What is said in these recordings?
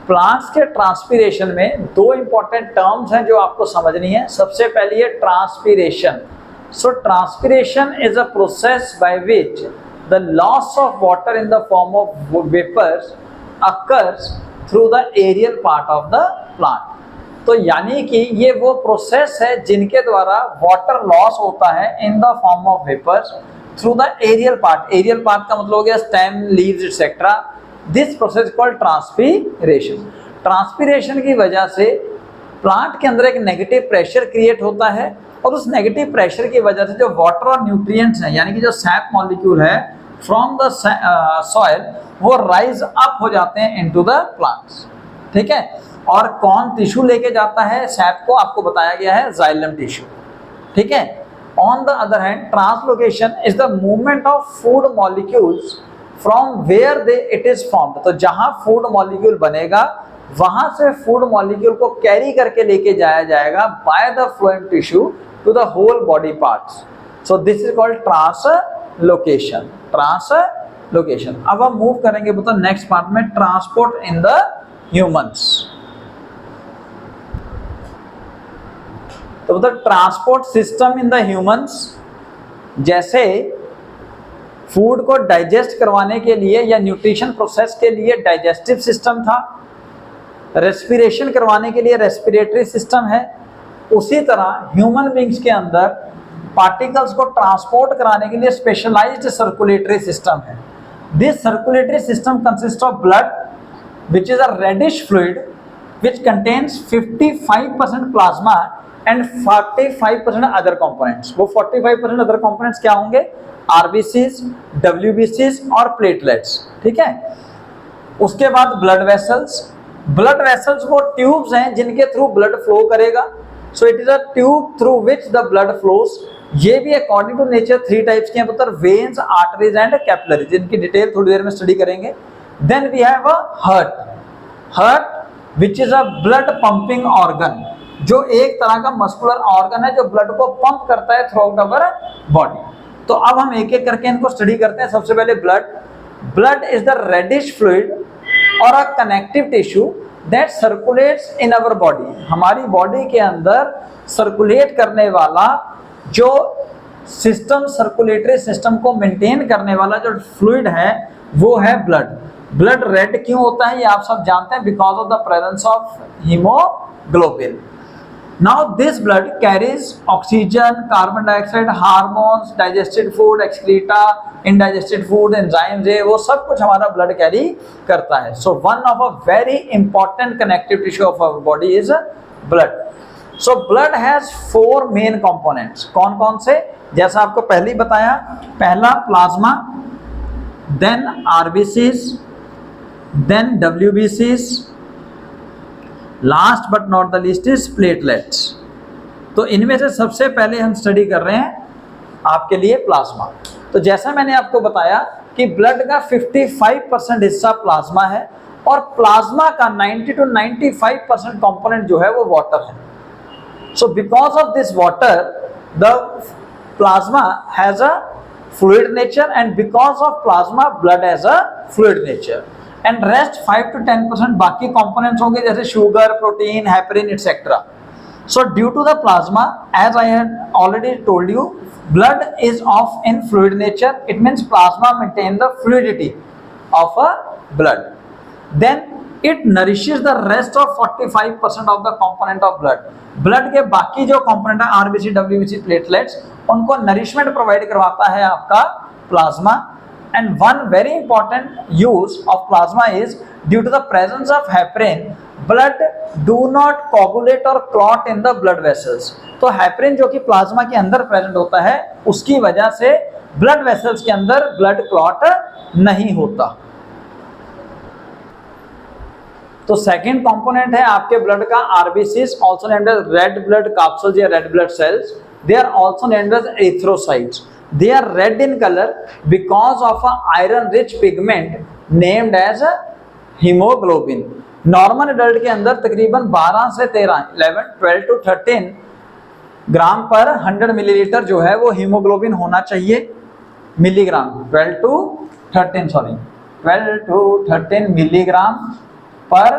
Plants के transpiration में दो इंपॉर्टेंट टर्म्स हैं जो आपको समझनी है। सबसे पहली है transpiration. So transpiration is a process by which the loss of water in the form of vapours occurs through the aerial part of the plant. तो यानी कि ये वो प्रोसेस है जिनके द्वारा वाटर लॉस होता है in the form of vapours through the aerial part. Aerial part का मतलब हो गया stem, leaves etcetera. This process called transpiration. Transpiration की वजह से प्लांट के अंदर एक नेगेटिव प्रेशर क्रिएट होता है और उस नेगेटिव प्रेशर की वजह से जो वाटर और न्यूट्रिएंट्स हैं यानी कि जो सैप मॉलिक्यूल है फ्रॉम द सॉइल वो राइज अप हो जाते हैं इनटू द प्लांट्स। ठीक है, और कौन टिश्यू लेके जाता है सैप को, आपको बताया गया है जाइलम टिश्यू। ठीक है, on the other hand translocation is the movement of food molecules from where they it is formed. तो जहां फूड मॉलिक्यूल बनेगा वहां से फूड मॉलिक्यूल को कैरी करके लेके जाया जाएगा by the phloem tissue to the whole body parts. So this is called translocation. Translocation. अब हम मूव करेंगे मतलब नेक्स्ट पार्ट में, ट्रांसपोर्ट इन द ह्यूमंस। तो मतलब transport system in the humans, जैसे फूड को डाइजेस्ट करवाने के लिए या न्यूट्रिशन प्रोसेस के लिए डाइजेस्टिव सिस्टम था, रेस्पिरेशन करवाने के लिए रेस्पिरेटरी सिस्टम है, उसी तरह ह्यूमन बींग्स के अंदर पार्टिकल्स को ट्रांसपोर्ट कराने के लिए स्पेशलाइज्ड सर्कुलेटरी सिस्टम है। This circulatory system consist of blood which is a reddish fluid which contains 55% plasma and 45% other components। वो 45% other components क्या होंगे? RBCs, WBCs और प्लेटलेट्स। ठीक है, उसके बाद ब्लड वेसल्स। ब्लड वेसल्स वो ट्यूब्स हैं जिनके थ्रू ब्लड फ्लो करेगा। So it is a tube through which the blood flows. ये भी अकॉर्डिंग टू नेचर 3 टाइप्स के हैं पुत्र, वेन्स, आर्टरीज एंड कैपिलरीज, जिनकी डिटेल थोड़ी देर में स्टडी करेंगे। Then we have a heart which is a blood pumping organ, जो एक तरह का मस्कुलर ऑर्गन है जो ब्लड को पंप करता है थ्रू आउट अवर बॉडी। तो अब हम एक एक करके इनको स्टडी करते हैं। सबसे पहले blood is the reddish fluid और a connective tissue that circulates in our body. हमारी बॉडी के अंदर सर्कुलेट करने वाला जो सिस्टम, सर्कुलेटरी सिस्टम को मेंटेन करने वाला जो फ्लूइड है वो है ब्लड। ब्लड रेड क्यों होता है ये आप सब जानते हैं, because of the presence of haemoglobin. Now this blood carries oxygen, carbon dioxide, hormones, digested food, excreta, indigested food, enzymes, वो सब कुछ हमारा ब्लड कैरी करता है। So one of a very important connective tissue of our body is blood. So blood has 4 main components. कौन कौन से? जैसा आपको पहले ही बताया, पहला plasma, then RBCs, then WBCs, last but not the least is platelets। तो इनमें से सबसे पहले हम स्टडी कर रहे हैं आपके लिए प्लाज्मा। तो जैसा मैंने आपको बताया कि ब्लड का 55% हिस्सा प्लाज्मा है और प्लाज्मा का 90 to 95% कंपोनेंट जो है वो वाटर है। So because of this water the plasma has a fluid nature and because of plasma blood has a fluid nature and rest 5 to 10% बाकी components होंगे जैसे sugar, protein, heparin etc. So due to the plasma, as I had already told you, blood is of in fluid nature. It means plasma maintain the fluidity of a blood. Then it nourishes the rest of 45% of the component of blood. Blood के बाकी जो component है RBC, WBC, platelets, उनको nourishment provide करवाता है आपका plasma. And one very important use of plasma is due to the presence of heparin, blood do not coagulate or clot in the blood vessels. तो heparin जो कि plasma के अंदर present होता है उसकी वजह से ब्लड वेसल्स के अंदर ब्लड क्लॉट नहीं होता। तो सेकेंड कंपोनेंट है आपके ब्लड का RBCs, also named as red blood capsules या red blood cells. They are also named as erythrocytes. They are red in color because of a iron-rich pigment named as hemoglobin. Normal adult के अंदर तकरीबन 12 से 13, 11, 12 to 13 ग्राम पर 100 millilitre जो है वो haemoglobin होना चाहिए। मिलीग्राम 12 to 13 मिलीग्राम पर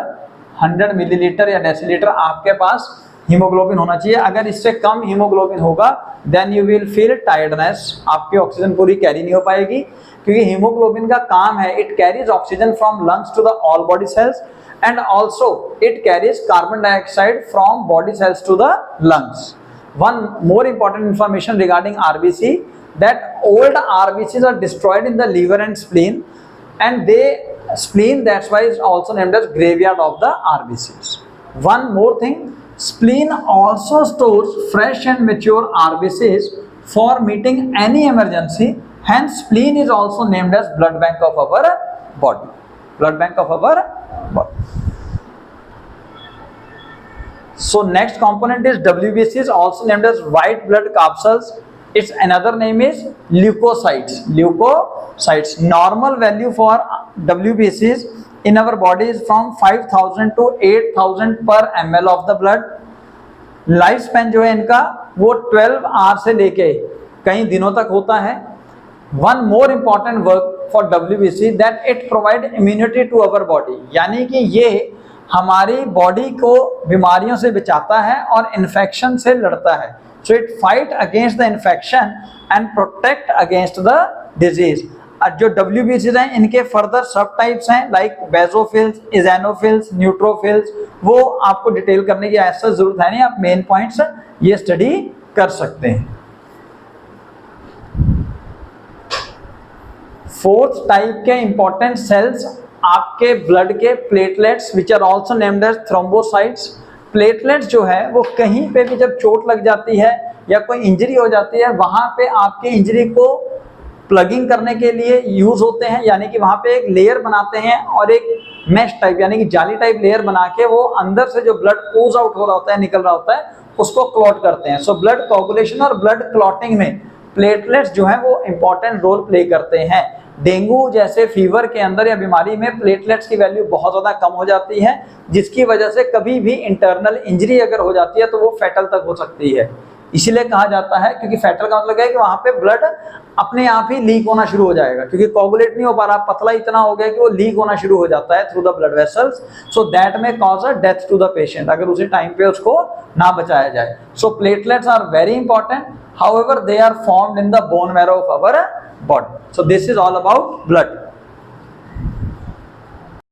100 मिलीलीटर या डेसीलीटर आपके पास हीमोग्लोबिन होना चाहिए। अगर इससे कम हीमोग्लोबिन होगा then you will feel tiredness, आपकी ऑक्सीजन पूरी कैरी नहीं हो पाएगी, क्योंकि हीमोग्लोबिन का काम है it carries oxygen from lungs to the all body cells and also it carries carbon dioxide from body cells to the lungs. One more important information regarding RBC, that old RBCs are destroyed in the liver and spleen, and spleen, that's why is also named as graveyard of the RBCs. One more thing, spleen also stores fresh and mature RBCs for meeting any emergency, hence spleen is also named as blood bank of our body. Blood bank of our body. So next component is WBCs, also named as white blood capsules. Its another name is leukocytes. Leukocytes. Normal value for WBCs in our body is from 5000 to 8000 per ml of the blood. Life span जो है इनका वो 12 our से लेके कई दिनों तक होता है। One more important work for WBC that it provide immunity to our body, यानी कि ये हमारी बॉडी को बीमारियों से बचाता है और इन्फेक्शन से लड़ता है। So it fight against the infection and protect against the disease. जो WBCs हैं इनके फर्दर सब टाइप्स हैं लाइक बेसोफिल्स, इजेनोफिल्स, न्यूट्रोफिल्स, वो आपको डिटेल करने की ऐसा जरूरत है नहीं, आप मेन पॉइंट्स ये स्टडी कर सकते हैं। फोर्थ टाइप के इंपॉर्टेंट सेल्स आपके ब्लड के platelets which are also named as thrombocytes. Platelets जो है वो कहीं पे भी जब चोट लग जाती है या कोई इंजरी हो जाती है वहां पे आपके इंजरी को प्लगिंग करने के लिए यूज होते हैं, यानी कि वहां पे एक लेयर बनाते हैं और एक मैश टाइप यानी कि जाली टाइप लेयर बना के वो अंदर से जो ब्लड ओज आउट हो रहा होता है, निकल रहा होता है, उसको क्लॉट करते हैं। सो ब्लड कोगुलेशन और ब्लड क्लॉटिंग में प्लेटलेट्स जो है वो इंपॉर्टेंट रोल प्ले करते हैं। डेंगू जैसे फीवर के अंदर या बीमारी में प्लेटलेट्स की वैल्यू बहुत ज़्यादा कम हो जाती है, जिसकी वजह से कभी भी इंटरनल इंजरी अगर हो जाती है तो वो फैटल तक हो सकती है। इसीलिए कहा जाता है, क्योंकि फैटल का मतलब है कि वहाँ पे ब्लड अपने आप ही लीक होना शुरू हो जाएगा, क्योंकि कोगुलेट नहीं हो पा रहा, पतला इतना हो गया कि वो लीक होना शुरू हो जाता है through the blood vessels. So that may cause a death to the patient अगर उसी टाइम पे उसको ना बचाया जाए। So platelets are very important, however they are formed in the bone marrow of our body. So this is all about blood.